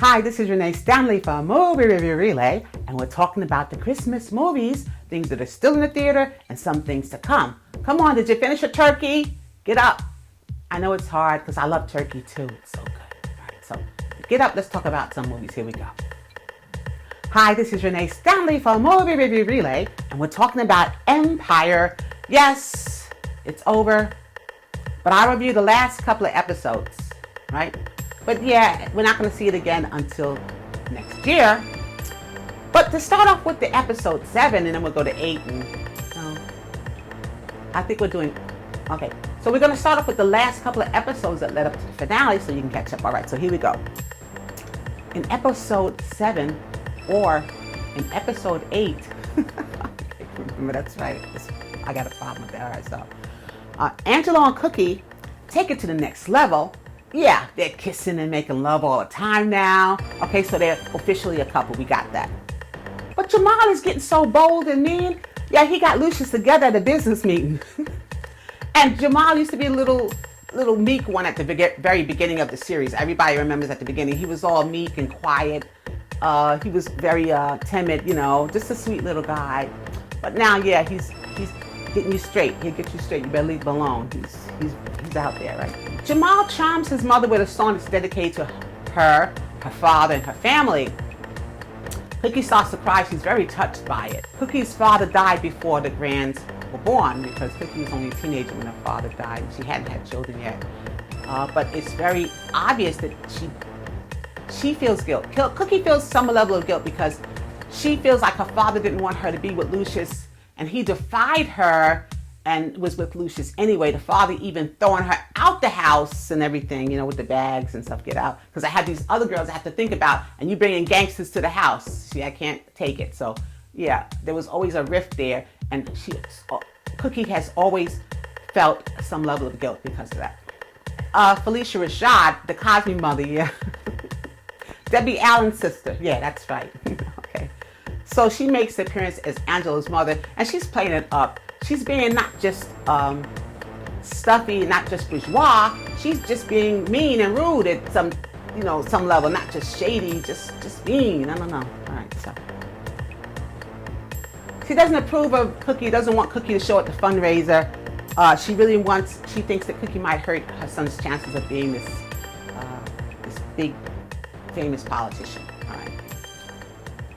Hi, this is Renee Stanley from Movie Review Relay, and we're talking about the Christmas movies, things that are still in the theater, and some things to come. Come on, did you finish your turkey? Get up. I know it's hard because I love turkey too. It's so good. All right, so get up. Let's talk about some movies. Here we go. Hi, this is Renee Stanley from Movie Review Relay, and we're talking about Empire. Yes, it's over, but I reviewed the last couple of episodes, right? But yeah, we're not going to see it again until next year. But to start off with the episode 7, and then we'll go to 8, and I think we're doing, okay. So we're going to start off with the last couple of episodes that led up to the finale so you can catch up. All right, so here we go. In episode 7, or in episode 8, remember that's right, I got a problem with that. All right, so Angelo and Cookie take it to the next level. Yeah, they're kissing and making love all the time now. Okay, so they're officially a couple. We got that. But Jamal is getting so bold and mean. Yeah, he got Lucius together at a business meeting. And Jamal used to be a little meek one at the very beginning of the series. Everybody remembers at the beginning. He was all meek and quiet. He was very timid, you know, just a sweet little guy. But now, yeah, he's getting you straight. He'll get you straight. You better leave him alone. He's out there, right? Jamal charms his mother with a song that's dedicated to her father, and her family. Cookie starts to cry. She's very touched by it. Cookie's father died before the Grands were born because Cookie was only a teenager when her father died and she hadn't had children yet. But it's very obvious that she feels guilt. Cookie feels some level of guilt because she feels like her father didn't want her to be with Lucius, and he defied her and was with Lucius anyway. The father even throwing her out the house and everything, you know, with the bags and stuff, get out. Because I have these other girls I have to think about, and you bringing gangsters to the house. See, I can't take it. So, yeah, there was always a rift there, and Cookie has always felt some level of guilt because of that. Felicia Rashad, the Cosby mother, yeah. Debbie Allen's sister, yeah, that's right. Okay. So she makes an appearance as Angelo's mother, and she's playing it up. She's being not just stuffy, not just bourgeois. She's just being mean and rude at some level, not just shady, just mean. I don't know. All right, so she doesn't approve of Cookie. Doesn't want Cookie to show at the fundraiser. She thinks that Cookie might hurt her son's chances of being this big, famous politician. All right.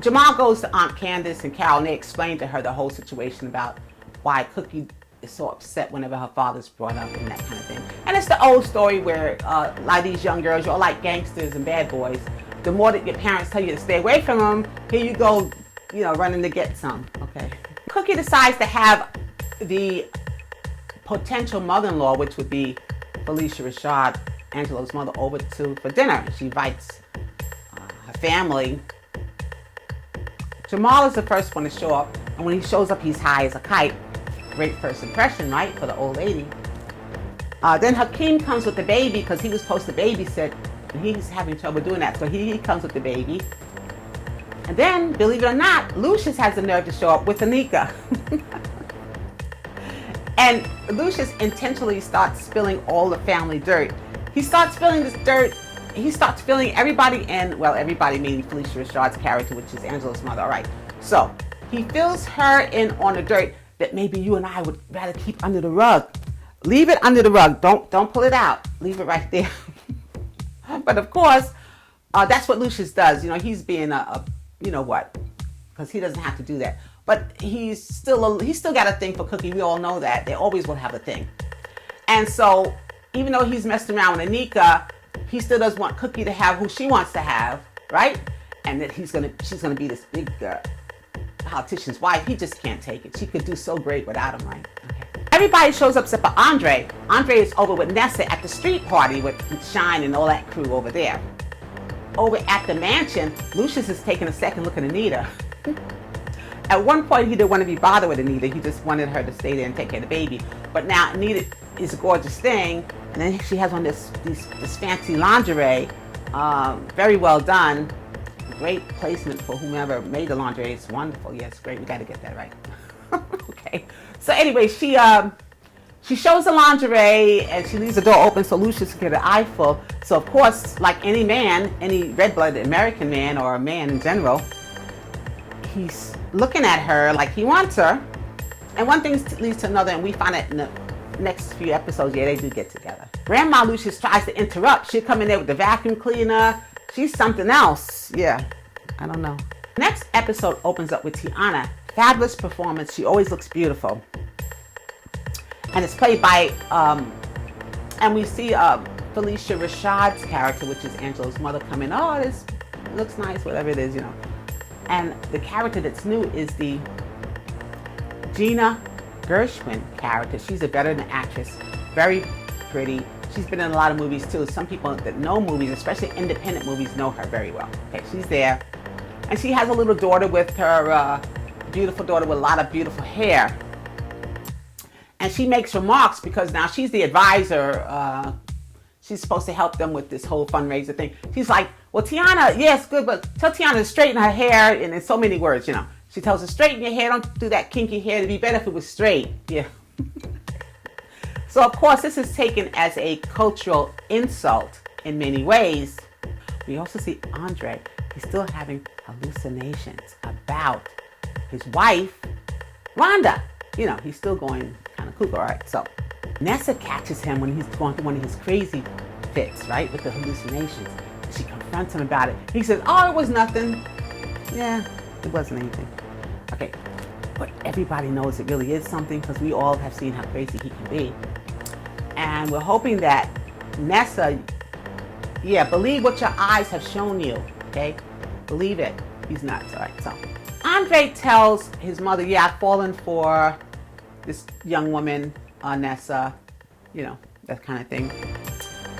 Jamal goes to Aunt Candace and Carol, and they explain to her the whole situation about why Cookie is so upset whenever her father's brought up and that kind of thing. And it's the old story where like these young girls, you're like gangsters and bad boys. The more that your parents tell you to stay away from them, here you go, you know, running to get some. Okay. Cookie decides to have the potential mother-in-law, which would be Felicia Rashad, Angelo's mother, over for dinner. She invites her family. Jamal is the first one to show up, and when he shows up, he's high as a kite. Great first impression, right, for the old lady. Then Hakeem comes with the baby because he was supposed to babysit, and he's having trouble doing that, so he comes with the baby. And then, believe it or not, Lucius has the nerve to show up with Anika. And Lucius intentionally starts spilling all the family dirt. He starts spilling this dirt. He starts filling everybody in, well, everybody meaning Felicia Rashad's character, which is Angelo's mother. All right, so he fills her in on the dirt that maybe you and I would rather keep under the rug. Leave it under the rug. Don't pull it out. Leave it right there. But of course, that's what Lucius does. You know, he's being you know what, because he doesn't have to do that. But he's still got a thing for Cookie. We all know that. They always will have a thing. And so even though he's messed around with Anika, he still does want Cookie to have who she wants to have, right? And that she's gonna be this big politician's wife. He just can't take it. She could do so great without him, right? Okay. Everybody shows up except for Andre. Andre is over with Nessa at the street party with Shine and all that crew over there. Over at the mansion, Lucius is taking a second look at Anita. At one point, he didn't want to be bothered with Anita. He just wanted her to stay there and take care of the baby. But now Anita is a gorgeous thing, and then she has on this fancy lingerie, very well done. Great placement for whomever made the lingerie. It's wonderful. Yes, great. We got to get that right. Okay. So anyway, she She shows the lingerie and she leaves the door open so Lucius can get an eyeful. So of course, like any man, any red-blooded American man or a man in general, he's looking at her like he wants her. And one thing leads to another, and we find it in the next few episodes. Yeah, they do get together. Grandma Lucius tries to interrupt. She'll come in there with the vacuum cleaner. She's something else. Yeah, I don't know. Next episode opens up with Tiana. Fabulous performance. She always looks beautiful. And it's played by, and we see Felicia Rashad's character, which is Angelo's mother, come in. Oh, this looks nice, whatever it is, you know. And the character that's new is the Gina Gershwin character. She's a veteran actress, very pretty. She's been in a lot of movies too. Some people that know movies, especially independent movies, know her very well. Okay, she's there. And she has a little daughter with her, beautiful daughter with a lot of beautiful hair. And she makes remarks because now she's the advisor. She's supposed to help them with this whole fundraiser thing. She's like, well, Tiana, yes, good, but tell Tiana to straighten her hair. And in so many words, you know. She tells her, straighten your hair, don't do that kinky hair. It'd be better if it was straight. Yeah. So, of course, this is taken as a cultural insult in many ways. We also see Andre. He's still having hallucinations about his wife, Rhonda. You know, he's still going kind of cuckoo, all right? So Nessa catches him when he's going through one of his crazy fits, right, with the hallucinations. She confronts him about it. He says, oh, it was nothing. Yeah, it wasn't anything. Okay, but everybody knows it really is something because we all have seen how crazy he can be. And we're hoping that Nessa, yeah, believe what your eyes have shown you, okay? Believe it. He's nuts, all right? So Andre tells his mother, yeah, I've fallen for this young woman, Nessa, you know, that kind of thing.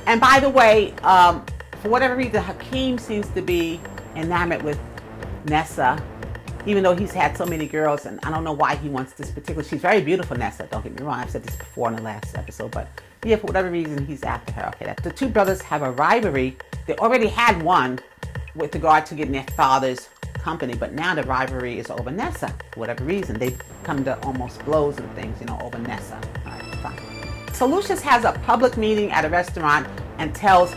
And by the way, for whatever reason, Hakeem seems to be enamored with Nessa, even though he's had so many girls, and I don't know why he wants this particular. She's very beautiful, Nessa, don't get me wrong. I've said this before in the last episode, but yeah, for whatever reason, he's after her. Okay, the two brothers have a rivalry. They already had one with regard to getting their father's company, but now the rivalry is over Nessa. For whatever reason, they've come to almost blows and things, you know, over Nessa. All right, fine. So Lucius has a public meeting at a restaurant and tells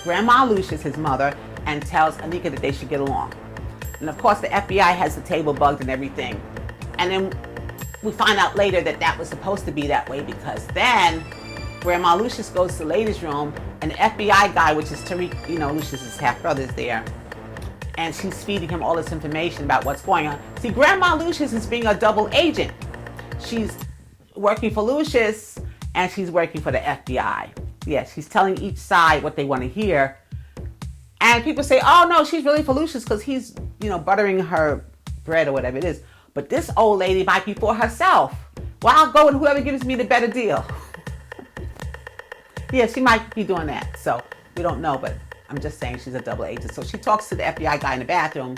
Grandma Lucius, his mother, and tells Anika that they should get along. And of course, the FBI has the table bugged and everything. And then we find out later that that was supposed to be that way because then Grandma Lucius goes to the ladies' room and the FBI guy, which is Tariq, you know, Lucius's half-brother, is there. And she's feeding him all this information about what's going on. See, Grandma Lucius is being a double agent. She's working for Lucius and she's working for the FBI. Yes, she's telling each side what they want to hear. And people say, oh no, she's really for Lucius because he's, you know, buttering her bread or whatever it is. But this old lady might be for herself. Well, I'll go with whoever gives me the better deal. Yeah, she might be doing that. So we don't know, but I'm just saying she's a double agent. So she talks to the FBI guy in the bathroom.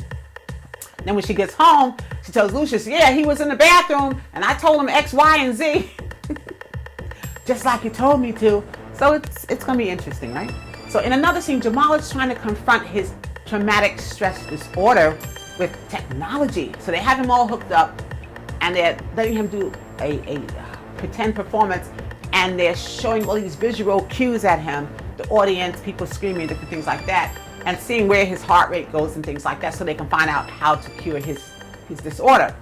Then when she gets home, she tells Lucius, yeah, he was in the bathroom and I told him X, Y, and Z. Just like you told me to. So it's going to be interesting, right? So in another scene, Jamal is trying to confront his traumatic stress disorder with technology. So they have him all hooked up and they're letting him do a pretend performance and they're showing all these visual cues at him, the audience, people screaming, different things like that, and seeing where his heart rate goes and things like that so they can find out how to cure his disorder.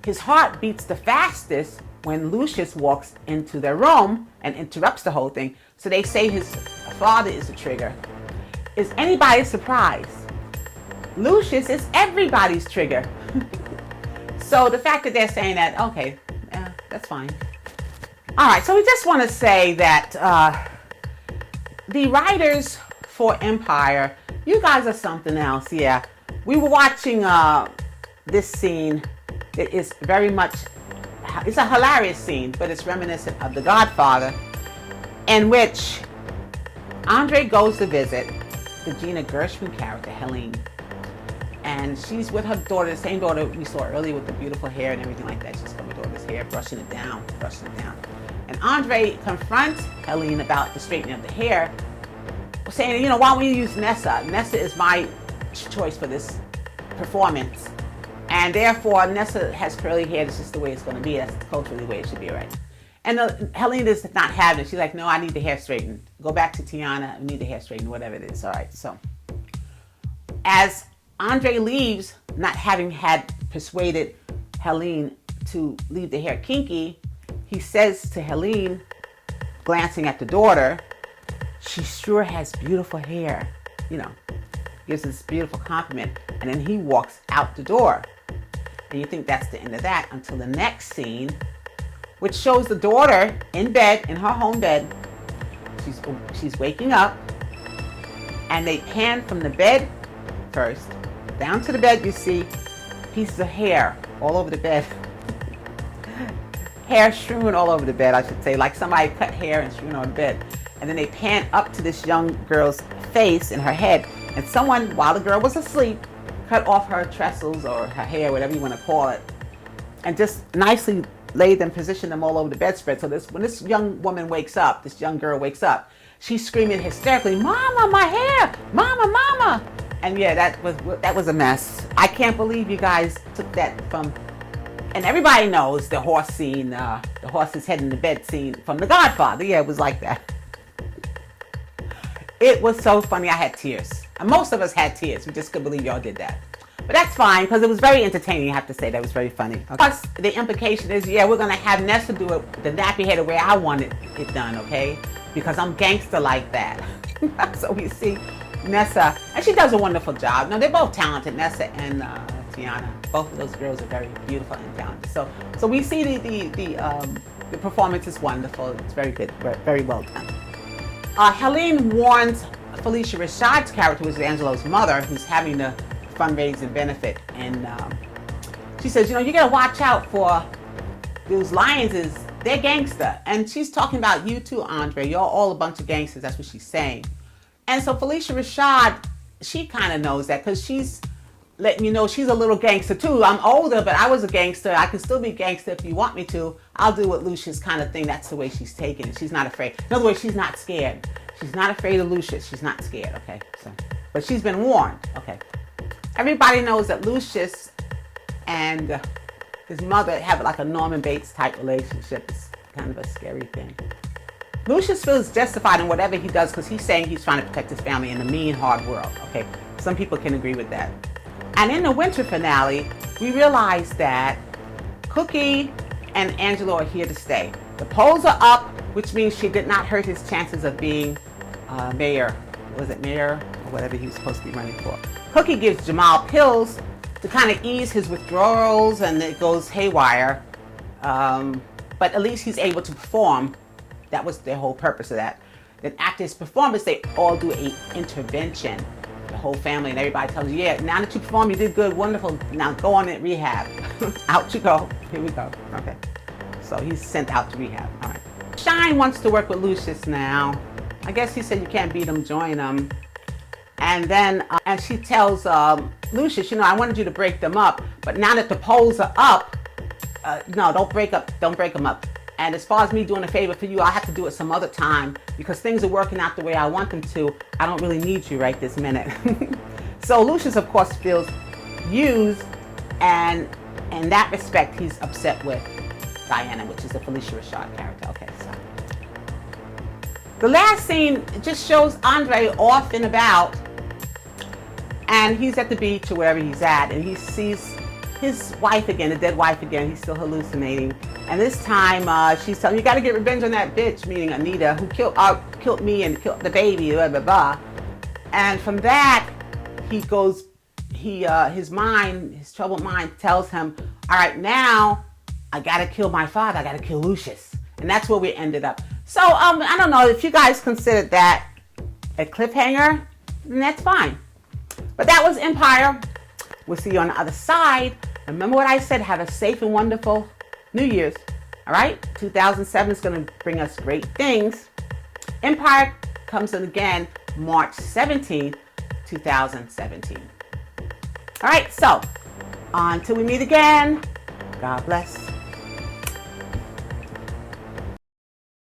His heart beats the fastest when Lucius walks into their room and interrupts the whole thing. So they say his father is the trigger. Is anybody surprised? Lucius is everybody's trigger. So the fact that they're saying that, okay, that's fine. All right, so we just want to say that the writers for Empire, you guys are something else, yeah. We were watching this scene that is very much, it's a hilarious scene, but it's reminiscent of The Godfather, in which Andre goes to visit the Gina Gershwin character, Helene. And she's with her daughter, the same daughter we saw earlier with the beautiful hair and everything like that. She's got her daughter's hair, brushing it down. And Andre confronts Helene about the straightening of the hair, saying, you know, why don't you use Nessa? Nessa is my choice for this performance. And therefore, Nessa has curly hair. This is the way it's going to be. That's culturally the way it should be, right? And Helene is not having it. She's like, no, I need the hair straightened. Go back to Tiana. I need the hair straightened, whatever it is. All right. So as Andre leaves, not having had persuaded Helene to leave the hair kinky, he says to Helene, glancing at the daughter, she sure has beautiful hair. You know, gives this beautiful compliment. And then he walks out the door. And you think that's the end of that until the next scene, which shows the daughter in bed, in her home bed. She's waking up, and they pan from the bed first down to the bed. You see pieces of hair all over the bed. Hair strewn all over the bed, I should say, like somebody cut hair and strewn on the bed. And then they pan up to this young girl's face and her head, and someone, while the girl was asleep, cut off her trestles or her hair, whatever you want to call it, and just nicely laid them, positioned them all over the bedspread. So when this young woman wakes up, this young girl wakes up, she's screaming hysterically, "Mama, my hair! Mama, mama!" And yeah, that was a mess. I can't believe you guys took that from. And everybody knows the horse scene, the horse's head in the bed scene from The Godfather. Yeah, it was like that. It was so funny. I had tears. And most of us had tears. We just couldn't believe y'all did that. But that's fine, because it was very entertaining, I have to say. That was very funny. Okay. Plus, the implication is, yeah, we're going to have Nessa do it, the nappy head the way I wanted it done, okay? Because I'm gangster like that. So we see Nessa, and she does a wonderful job. No, they're both talented, Nessa and Tiana. Both of those girls are very beautiful and talented. So we see the performance is wonderful. It's very good, very well done. Helene warns Phylicia Rashad's character, which is Angelo's mother, who's having to fundraise and benefit, and she says, you know, you gotta watch out for those Lyons. They're gangster, and she's talking about you too, Andre. You're all a bunch of gangsters. That's what she's saying. And so Phylicia Rashad, she kind of knows that, because she's letting you know she's a little gangster too. I'm older, but I was a gangster. I can still be gangster if you want me to. I'll do what Lucius kind of thing. That's the way she's taking it. She's not afraid. In other words, she's not scared. She's not afraid of Lucius. She's not scared, okay? So, but she's been warned, okay? Everybody knows that Lucius and his mother have like a Norman Bates type relationship. It's kind of a scary thing. Lucius feels justified in whatever he does, because he's saying he's trying to protect his family in a mean, hard world, okay? Some people can agree with that. And in the winter finale, we realize that Cookie and Angelo are here to stay. The polls are up, which means she did not hurt his chances of being mayor. Was it mayor? Or whatever he was supposed to be running for. Cookie gives Jamal pills to kind of ease his withdrawals, and it goes haywire. But at least he's able to perform. That was the whole purpose of that. Then after his performance, they all do an intervention. The whole family and everybody tells you, yeah, now that you performed, you did good, wonderful. Now go on in rehab. Out you go. Here we go. Okay. So he's sent out to rehab. All right. Shine wants to work with Lucius now. I guess he said you can't beat him, join him. And then, and she tells Lucius, you know, I wanted you to break them up, but now that the polls are up, no, don't break them up. And as far as me doing a favor for you, I'll have to do it some other time, because things are working out the way I want them to. I don't really need you right this minute. So Lucius, of course, feels used, and in that respect, he's upset with Diana, which is the Phylicia Rashad character. Okay, so the last scene just shows Andre off and about, and he's at the beach or wherever he's at, and he sees his wife again, the dead wife again. He's still hallucinating. And this time, she's telling him, you got to get revenge on that bitch, meaning Anita, who killed me and killed the baby, blah, blah, blah. And from that, his troubled mind tells him, all right, now I got to kill my father. I got to kill Lucius. And that's where we ended up. So, I don't know if you guys considered that a cliffhanger, then that's fine. But that was Empire. We'll see you on the other side. Remember what I said, have a safe and wonderful New Year's. All right, 2007 is going to bring us great things. Empire comes in again March 17th, 2017. All right, so until we meet again, God bless.